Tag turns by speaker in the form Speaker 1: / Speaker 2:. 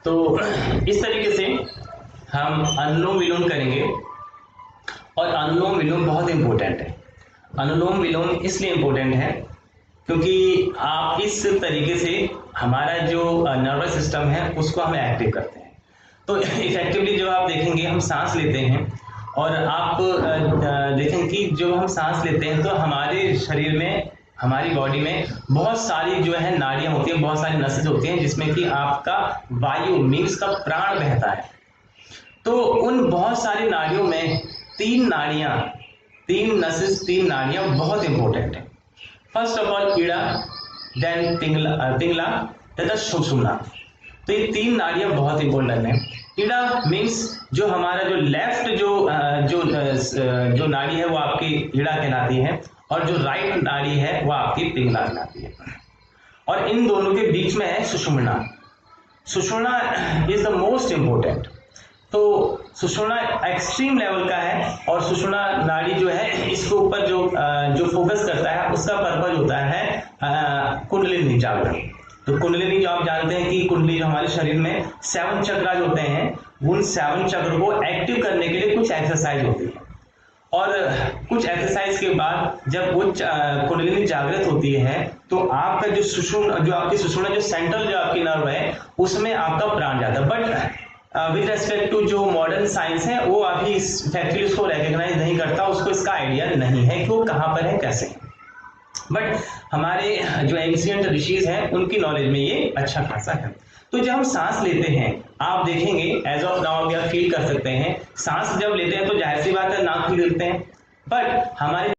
Speaker 1: तो इस तरीके से हम अनुलोम विलोम करेंगे। और अनुलोम विलोम बहुत इंपॉर्टेंट है। अनुलोम विलोम इसलिए इंपॉर्टेंट है क्योंकि आप इस तरीके से हमारा जो नर्वस सिस्टम है उसको हम एक्टिव करते हैं। तो इफेक्टिवली जब आप देखेंगे हम सांस लेते हैं और आप देखें कि जब हम सांस लेते हैं तो हमारे शरीर में, हमारी बॉडी में बहुत सारी जो है नाड़ियां होती हैं, बहुत सारी नसें होती हैं जिसमें कि आपका वायु मीन्स का प्राण बहता है। तो उन बहुत सारी नाड़ियों में तीन नाड़ियां बहुत इंपॉर्टेंट है। First of all Ida, then Pingala तथा सुषुम्ना। तो ये तीन नाड़ियां बहुत इंपॉर्टेंट है। ईड़ा मीन्स जो हमारा जो लेफ्ट जो नाड़ी है वो आपकी ईड़ा कहलाती है, और जो राइट नाड़ी है वो आपकी पिंगला कहलाती है। और इन दोनों के बीच में है सुषुम्ना। सुषुम्ना इज द मोस्ट इंपॉर्टेंट। तो सुषुम्ना एक्सट्रीम लेवल का है, और सुषुम्ना नाड़ी जो है इसके ऊपर जो फोकस करता है उसका पर्पज होता है कुंडलिनी जागरण। तो कुंडलिनी जो आप जानते हैं कि कुंडली जो हमारे शरीर में 7 चक्र होते हैं, उन 7 चक्र को एक्टिव करने के लिए कुछ एक्सरसाइज होती है। और कुछ एक्सरसाइज के बाद जब वो कुंडलिनी जागृत होती है तो आपका जो सुषुम्ना जो सेंट्रल जो आपकी नर्व है उसमें आपका प्राण जाता है। बट विद रेस्पेक्ट टू जो मॉडर्न साइंस है वो अभी फैक्चुअली उसको रिकॉग्नाइज नहीं करता, उसको इसका आइडिया नहीं है कि वो कहाँ पर है, कैसे है। बट हमारे जो एंशिएंट ऋषिज हैं उनकी नॉलेज में ये अच्छा खासा है। तो जब हम सांस लेते हैं आप देखेंगे एज ऑफ नाउ आप फील कर सकते हैं, सांस जब लेते हैं तो जाहिर सी बात है नाक खुल लेते हैं, बट हमारे